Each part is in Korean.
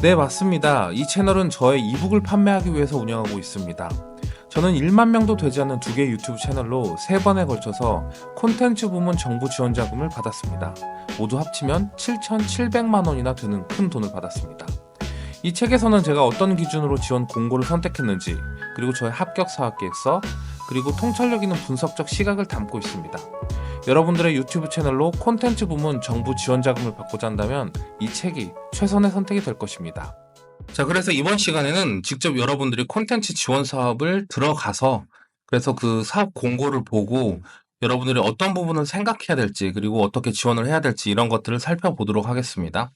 네, 맞습니다. 이 채널은 저의 이북을 판매하기 위해서 운영하고 있습니다. 저는 1만 명도 되지 않는 두 개의 유튜브 채널로 3번에 걸쳐서 콘텐츠 부문 정부 지원 자금을 받았습니다. 모두 합치면 7,700만 원이나 되는 큰 돈을 받았습니다. 이 책에서는 제가 어떤 기준으로 지원 공고를 선택했는지, 그리고 저의 합격 사업 계획서, 그리고 통찰력 있는 분석적 시각을 담고 있습니다. 여러분들의 유튜브 채널로 콘텐츠 부문 정부 지원 자금을 받고자 한다면 이 책이 최선의 선택이 될 것입니다. 자, 그래서 이번 시간에는 직접 여러분들이 콘텐츠 지원 사업을 들어가서 그래서 그 사업 공고를 보고 여러분들이 어떤 부분을 생각해야 될지, 그리고 어떻게 지원을 해야 될지 이런 것들을 살펴보도록 하겠습니다.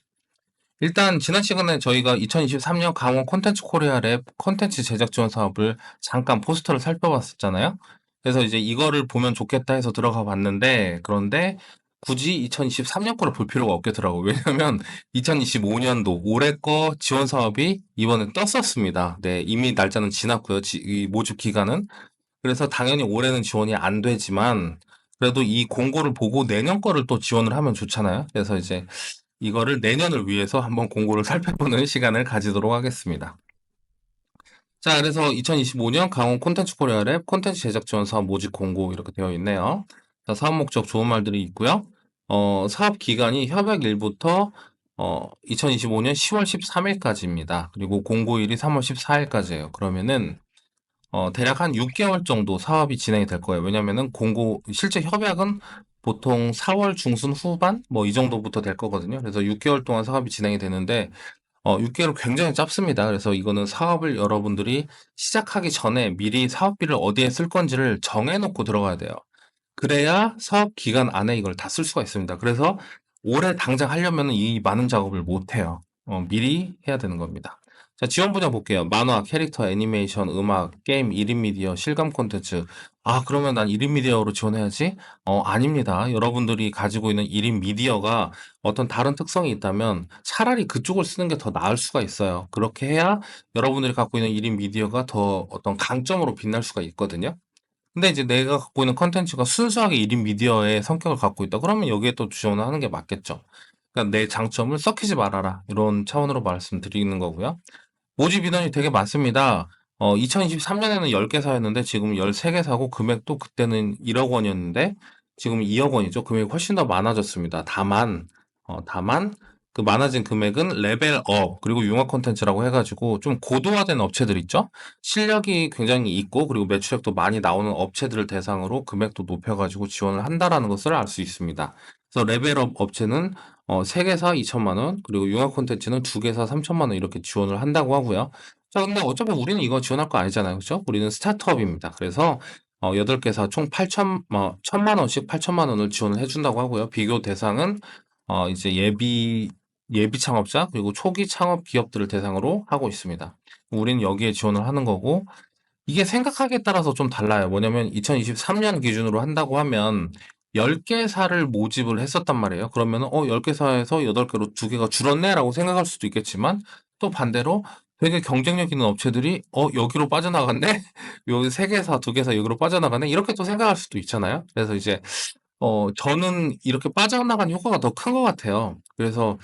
일단 지난 시간에 저희가 2023년 강원 콘텐츠 코리아랩 콘텐츠 제작 지원 사업을 잠깐 포스터를 살펴봤었잖아요. 그래서 이제 이거를 보면 좋겠다 해서 들어가 봤는데, 그런데 굳이 2023년 거를 볼 필요가 없겠더라고요. 왜냐면 2025년도 올해 거 지원 사업이 이번에 떴었습니다. 네, 이미 날짜는 지났고요. 이 모집 기간은. 그래서 당연히 올해는 지원이 안 되지만 그래도 이 공고를 보고 내년 거를 또 지원을 하면 좋잖아요. 그래서 이제 이거를 내년을 위해서 한번 공고를 살펴보는 시간을 가지도록 하겠습니다. 자, 그래서 2025년 강원 콘텐츠 코리아랩 콘텐츠 제작 지원 사업 모집 공고 이렇게 되어 있네요. 자, 사업 목적 좋은 말들이 있고요. 사업 기간이 협약일부터 2025년 10월 13일까지입니다. 그리고 공고일이 3월 14일까지예요. 그러면은 대략 한 6개월 정도 사업이 진행이 될 거예요. 왜냐면은 실제 협약은 보통 4월 중순 후반? 뭐 이 정도부터 될 거거든요. 그래서 6개월 동안 사업이 진행이 되는데, 6개월은 굉장히 짧습니다. 그래서 이거는 사업을 여러분들이 시작하기 전에 미리 사업비를 어디에 쓸 건지를 정해놓고 들어가야 돼요. 그래야 사업 기간 안에 이걸 다 쓸 수가 있습니다. 그래서 올해 당장 하려면 이 많은 작업을 못 해요. 미리 해야 되는 겁니다. 자, 지원 분야 볼게요. 만화, 캐릭터, 애니메이션, 음악, 게임, 1인 미디어, 실감 콘텐츠. 아, 그러면 난 1인 미디어로 지원해야지? 아닙니다. 여러분들이 가지고 있는 1인 미디어가 어떤 다른 특성이 있다면 차라리 그쪽을 쓰는 게 더 나을 수가 있어요. 그렇게 해야 여러분들이 갖고 있는 1인 미디어가 더 어떤 강점으로 빛날 수가 있거든요. 근데 이제 내가 갖고 있는 컨텐츠가 순수하게 1인 미디어의 성격을 갖고 있다. 그러면 여기에 또 지원을 하는 게 맞겠죠. 그러니까 내 장점을 썩히지 말아라. 이런 차원으로 말씀드리는 거고요. 모집 인원이 되게 많습니다. 2023년에는 10개사였는데 지금 13개사고 금액도 그때는 1억 원이었는데 지금 2억 원이죠. 금액이 훨씬 더 많아졌습니다. 다만 그 많아진 금액은 레벨업 그리고 융합 콘텐츠라고 해가지고 좀 고도화된 업체들 있죠. 실력이 굉장히 있고 그리고 매출액도 많이 나오는 업체들을 대상으로 금액도 높여가지고 지원을 한다라는 것을 알 수 있습니다. 그래서 레벨업 업체는 3개사 2천만 원, 그리고 융합 콘텐츠는 2개사 3천만 원 이렇게 지원을 한다고 하고요. 자, 근데 어차피 우리는 이거 지원할 거 아니잖아요. 그죠? 우리는 스타트업입니다. 그래서 8개사 총 1천만 원씩 8천만 원을 지원을 해준다고 하고요. 비교 대상은 이제 예비 창업자 그리고 초기 창업 기업들을 대상으로 하고 있습니다. 우리는 여기에 지원을 하는 거고, 이게 생각하기에 따라서 좀 달라요. 뭐냐면 2023년 기준으로 한다고 하면 10개사를 모집을 했었단 말이에요. 그러면 10개사에서 8개로 2개가 줄었네라고 생각할 수도 있겠지만, 또 반대로 되게 경쟁력 있는 업체들이 여기로 빠져나갔네? 여기 3개사, 2개사 여기로 빠져나가네? 이렇게 또 생각할 수도 있잖아요. 그래서 이제 저는 이렇게 빠져나간 효과가 더 큰 것 같아요. 그래서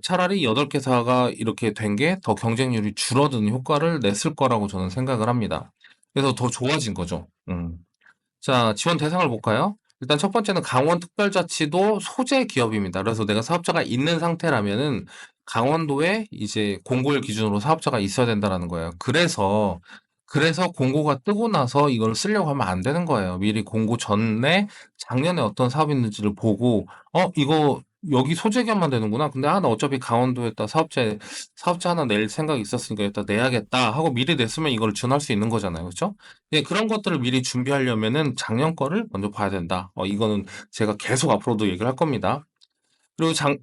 차라리 8개사가 이렇게 된 게 더 경쟁률이 줄어드는 효과를 냈을 거라고 저는 생각을 합니다. 그래서 더 좋아진 거죠. 자, 지원 대상을 볼까요? 일단 첫 번째는 강원특별자치도 소재 기업입니다. 그래서 내가 사업자가 있는 상태라면은 강원도에 이제 공고일 기준으로 사업자가 있어야 된다라는 거예요. 그래서 공고가 뜨고 나서 이걸 쓰려고 하면 안 되는 거예요. 미리 공고 전에 작년에 어떤 사업이 있는지를 보고, 이거 여기 소재 기업만 되는구나. 근데 나 어차피 강원도에다 사업자 하나 낼 생각이 있었으니까 일단 내야겠다 하고 미리 냈으면 이걸 지원할 수 있는 거잖아요. 그렇죠? 예, 그런 것들을 미리 준비하려면은 작년 거를 먼저 봐야 된다. 이거는 제가 계속 앞으로도 얘기를 할 겁니다. 그리고 창업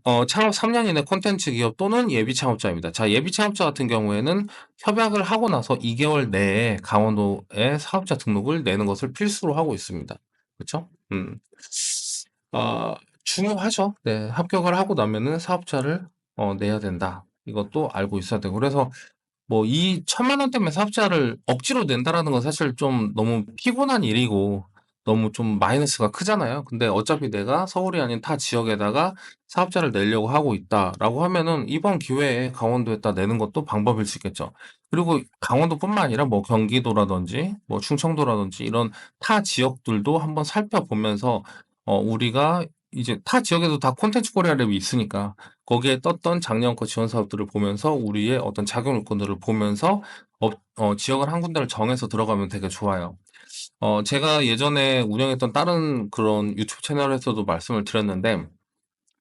3년 이내 콘텐츠 기업 또는 예비 창업자입니다. 자, 예비 창업자 같은 경우에는 협약을 하고 나서 2개월 내에 강원도에 사업자 등록을 내는 것을 필수로 하고 있습니다. 그렇죠? 중요하죠. 네, 합격을 하고 나면은 사업자를 내야 된다. 이것도 알고 있어야 되고. 그래서 뭐 이 1,000만 원 때문에 사업자를 억지로 낸다라는 건 사실 좀 너무 피곤한 일이고, 너무 좀 마이너스가 크잖아요. 근데 어차피 내가 서울이 아닌 타 지역에다가 사업자를 내려고 하고 있다라고 하면은 이번 기회에 강원도에다 내는 것도 방법일 수 있겠죠. 그리고 강원도뿐만 아니라 뭐 경기도라든지 뭐 충청도라든지 이런 타 지역들도 한번 살펴보면서 우리가 이제 타 지역에도 다 콘텐츠 코리아 랩이 있으니까 거기에 떴던 작년 거 지원 사업들을 보면서 우리의 어떤 작용 요건들을 보면서 지역을 한 군데를 정해서 들어가면 되게 좋아요. 제가 예전에 운영했던 다른 그런 유튜브 채널에서도 말씀을 드렸는데,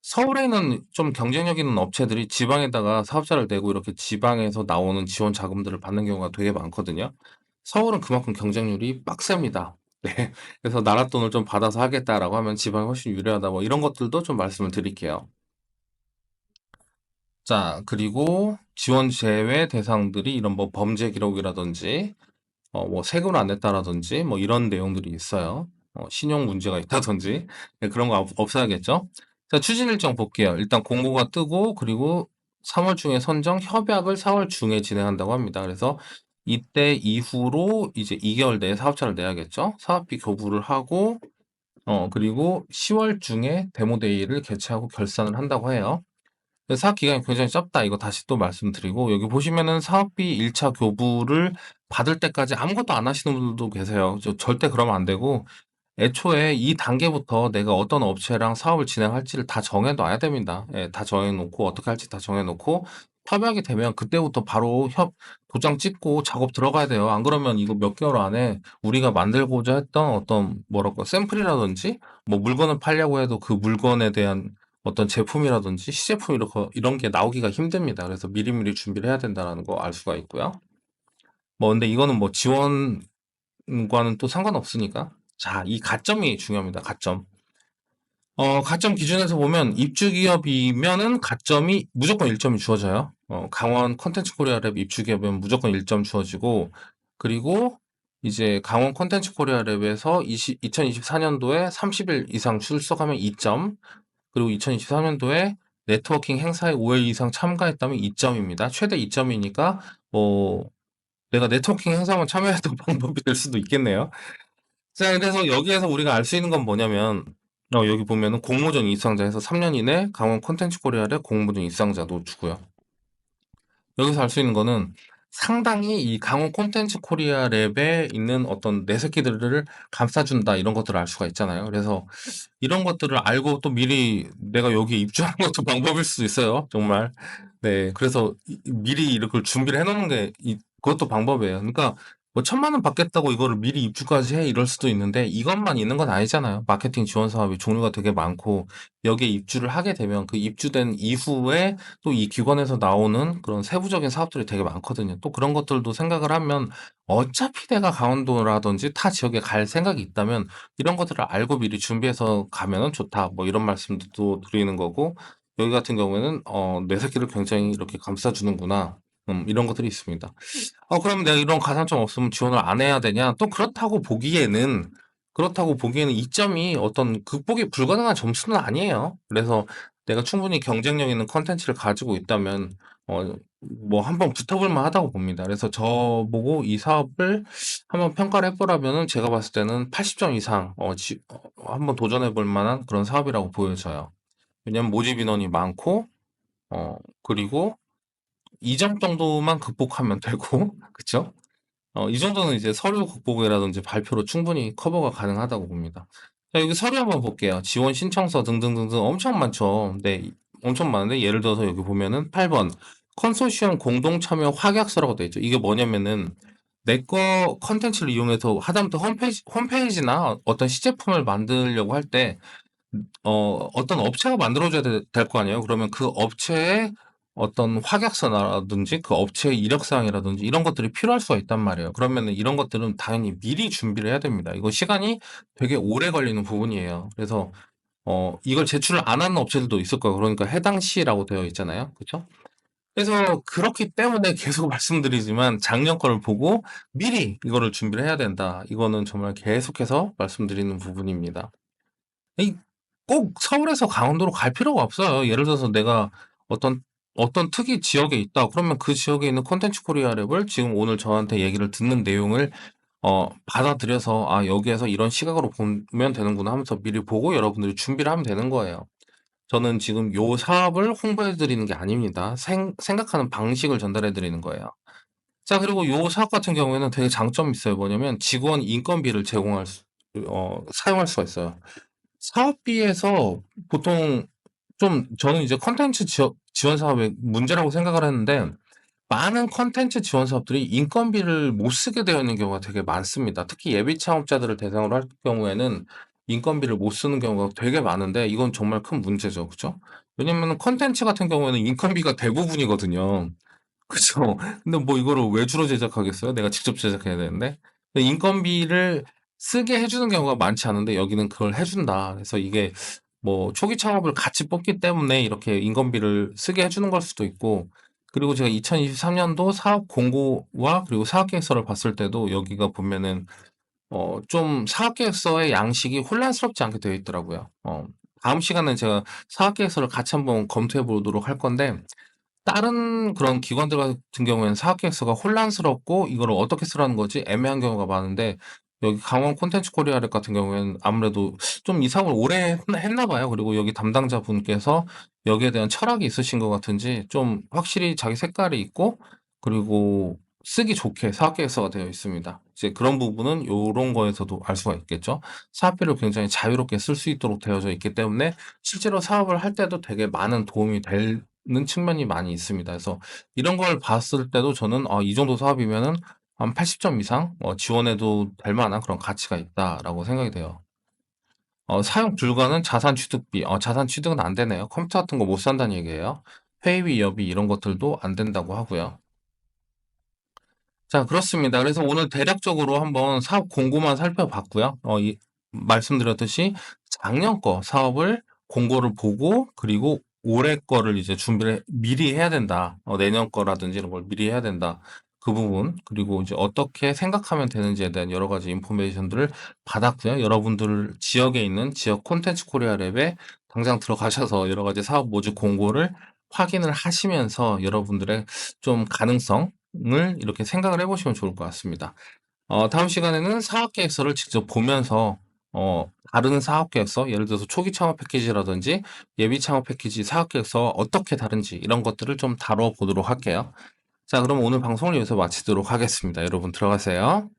서울에 있는 좀 경쟁력 있는 업체들이 지방에다가 사업자를 내고 이렇게 지방에서 나오는 지원 자금들을 받는 경우가 되게 많거든요. 서울은 그만큼 경쟁률이 빡셉니다. 네. 그래서 나라 돈을 좀 받아서 하겠다라고 하면 지방이 훨씬 유리하다. 뭐 이런 것들도 좀 말씀을 드릴게요. 자, 그리고 지원 제외 대상들이 이런 뭐 범죄 기록이라든지 뭐 세금을 안 냈다라든지 뭐 이런 내용들이 있어요. 신용 문제가 있다든지 네, 그런 거 없어야겠죠. 자, 추진 일정 볼게요. 일단 공고가 뜨고 그리고 3월 중에 선정 협약을 4월 중에 진행한다고 합니다. 그래서 이때 이후로 이제 2개월 내에 사업자를 내야겠죠. 사업비 교부를 하고 그리고 10월 중에 데모데이를 개최하고 결산을 한다고 해요. 사업 기간이 굉장히 짧다. 이거 다시 또 말씀드리고 여기 보시면은 사업비 1차 교부를 받을 때까지 아무것도 안 하시는 분들도 계세요. 절대 그러면 안 되고 애초에 이 단계부터 내가 어떤 업체랑 사업을 진행할지를 다 정해놔야 됩니다. 예, 다 정해놓고 어떻게 할지 다 정해놓고 협약이 되면 그때부터 바로 도장 찍고 작업 들어가야 돼요. 안 그러면 이거 몇 개월 안에 우리가 만들고자 했던 어떤 뭐랄까 샘플이라든지 뭐 물건을 팔려고 해도 그 물건에 대한 어떤 제품이라든지 시제품 이런 게 나오기가 힘듭니다. 그래서 미리미리 준비를 해야 된다는 거 알 수가 있고요. 뭐 근데 이거는 뭐 지원과는 또 상관없으니까. 자, 이 가점이 중요합니다. 가점. 가점 기준에서 보면 입주 기업이면은 가점이 무조건 1점이 주어져요. 강원 컨텐츠 코리아 랩 입주 기업이면 무조건 1점 주어지고, 그리고 이제 강원 컨텐츠 코리아 랩에서 2024년도에 30일 이상 출석하면 2점, 그리고 2024년도에 네트워킹 행사에 5일 이상 참가했다면 2점입니다. 최대 2점이니까, 뭐, 내가 네트워킹 행사만 참여해도 방법이 될 수도 있겠네요. 자, 그래서 여기에서 우리가 알 수 있는 건 뭐냐면, 여기 보면은 공모전 입상자에서 3년 이내 강원 콘텐츠 코리아의 공모전 입상자도 주고요. 여기서 알 수 있는 거는 상당히 이 강원 콘텐츠 코리아 랩에 있는 어떤 내 새끼들을 감싸준다 이런 것들을 알 수가 있잖아요. 그래서 이런 것들을 알고 또 미리 내가 여기에 입주하는 것도 방법일 수도 있어요. 정말. 네. 그래서 미리 이렇게 준비를 해놓는 게 그것도 방법이에요. 그러니까 뭐 1,000만 원 받겠다고 이거를 미리 입주까지 해 이럴 수도 있는데 이것만 있는 건 아니잖아요. 마케팅 지원 사업이 종류가 되게 많고 여기에 입주를 하게 되면 그 입주된 이후에 또 이 기관에서 나오는 그런 세부적인 사업들이 되게 많거든요. 또 그런 것들도 생각을 하면 어차피 내가 강원도라든지 타 지역에 갈 생각이 있다면 이런 것들을 알고 미리 준비해서 가면은 좋다. 뭐 이런 말씀도 또 드리는 거고 여기 같은 경우에는 내 새끼를 굉장히 이렇게 감싸주는구나. 이런 것들이 있습니다. 그럼 내가 이런 가산점 없으면 지원을 안 해야 되냐? 또 그렇다고 보기에는 이 점이 어떤 극복이 불가능한 점수는 아니에요. 그래서 내가 충분히 경쟁력 있는 컨텐츠를 가지고 있다면 뭐 한번 붙어볼 만하다고 봅니다. 그래서 저보고 이 사업을 한번 평가를 해보라면은 제가 봤을 때는 80점 이상 한번 도전해 볼 만한 그런 사업이라고 보여져요. 왜냐면 모집 인원이 많고 그리고 2점 정도만 극복하면 되고 그쵸? 이 정도는 이제 서류 극복이라든지 발표로 충분히 커버가 가능하다고 봅니다. 자, 여기 서류 한번 볼게요. 지원 신청서 등등등등 엄청 많죠. 네, 엄청 많은데 예를 들어서 여기 보면은 8번 컨소시엄 공동 참여 확약서라고 되어 있죠. 이게 뭐냐면은 내 거 컨텐츠를 이용해서 하다못해 홈페이지나 어떤 시제품을 만들려고 할 때 어떤 업체가 만들어줘야 될 거 아니에요. 그러면 그 업체의 어떤 확약서라든지 그 업체의 이력사항이라든지 이런 것들이 필요할 수가 있단 말이에요. 그러면은 이런 것들은 당연히 미리 준비를 해야 됩니다. 이거 시간이 되게 오래 걸리는 부분이에요. 그래서 이걸 제출을 안 하는 업체들도 있을 거예요. 그러니까 해당 시라고 되어 있잖아요. 그렇죠? 그래서 그렇기 때문에 계속 말씀드리지만 작년 거를 보고 미리 이거를 준비를 해야 된다. 이거는 정말 계속해서 말씀드리는 부분입니다. 이 꼭 서울에서 강원도로 갈 필요가 없어요. 예를 들어서 내가 어떤 특이 지역에 있다. 그러면 그 지역에 있는 콘텐츠 코리아 랩을 지금 오늘 저한테 얘기를 듣는 내용을 받아들여서 '아 여기에서 이런 시각으로 보면 되는구나.' 하면서 미리 보고 여러분들이 준비를 하면 되는 거예요. 저는 지금 요 사업을 홍보해 드리는 게 아닙니다. 생각하는 방식을 전달해 드리는 거예요. 자, 그리고 요 사업 같은 경우에는 되게 장점이 있어요. 뭐냐면 직원 인건비를 사용할 수가 있어요. 사업비에서 보통 좀 저는 이제 콘텐츠 지원 사업의 문제라고 생각을 했는데, 많은 콘텐츠 지원 사업들이 인건비를 못 쓰게 되어 있는 경우가 되게 많습니다. 특히 예비 창업자들을 대상으로 할 경우에는 인건비를 못 쓰는 경우가 되게 많은데, 이건 정말 큰 문제죠. 그죠? 왜냐면은 콘텐츠 같은 경우에는 인건비가 대부분이거든요. 그죠. 근데 뭐 이거를 외주로 제작하겠어요? 내가 직접 제작해야 되는데. 근데 인건비를 쓰게 해 주는 경우가 많지 않은데 여기는 그걸 해 준다. 그래서 이게 뭐 초기 창업을 같이 뽑기 때문에 이렇게 인건비를 쓰게 해 주는 걸 수도 있고, 그리고 제가 2023 년도 사업 공고와 그리고 사업 계획서를 봤을 때도 여기가 보면은 좀 사업 계획서의 양식이 혼란스럽지 않게 되어 있더라고요. 다음 시간에 제가 사업 계획서를 같이 한번 검토해 보도록 할 건데, 다른 그런 기관들 같은 경우에는 사업계획서가 혼란스럽고 이거를 어떻게 쓰라는 거지 애매한 경우가 많은데, 여기 강원 콘텐츠 코리아랩 같은 경우에는 아무래도 좀 이 사업을 오래 했나 봐요. 그리고 여기 담당자분께서 여기에 대한 철학이 있으신 것 같은지 좀 확실히 자기 색깔이 있고, 그리고 쓰기 좋게 사업계획서가 되어 있습니다. 이제 그런 부분은 요런 거에서도 알 수가 있겠죠. 사업비를 굉장히 자유롭게 쓸 수 있도록 되어져 있기 때문에 실제로 사업을 할 때도 되게 많은 도움이 될 는 측면이 많이 있습니다. 그래서 이런 걸 봤을 때도 저는 이 정도 사업이면은 한 80점 이상 지원해도 될 만한 그런 가치가 있다라고 생각이 돼요. 사용 불가는 자산 취득비. 자산 취득은 안 되네요. 컴퓨터 같은 거 못 산다는 얘기예요. 회의비, 여비 이런 것들도 안 된다고 하고요. 자, 그렇습니다. 그래서 오늘 대략적으로 한번 사업 공고만 살펴봤고요. 말씀드렸듯이 작년 거 사업을 공고를 보고, 그리고 올해 거를 이제 준비를 미리 해야 된다. 내년 거라든지 이런 걸 미리 해야 된다. 그 부분, 그리고 이제 어떻게 생각하면 되는지에 대한 여러 가지 인포메이션들을 받았고요. 여러분들 지역에 있는 지역 콘텐츠 코리아 랩에 당장 들어가셔서 여러 가지 사업 모집 공고를 확인을 하시면서 여러분들의 좀 가능성 을 이렇게 생각을 해 보시면 좋을 것 같습니다. 다음 시간에는 사업 계획서를 직접 보면서 다른 사업 계획서, 예를 들어서 초기 창업 패키지라든지 예비 창업 패키지 사업 계획서와 어떻게 다른지 이런 것들을 좀 다뤄 보도록 할게요. 자, 그럼 오늘 방송을 여기서 마치도록 하겠습니다. 여러분 들어가세요.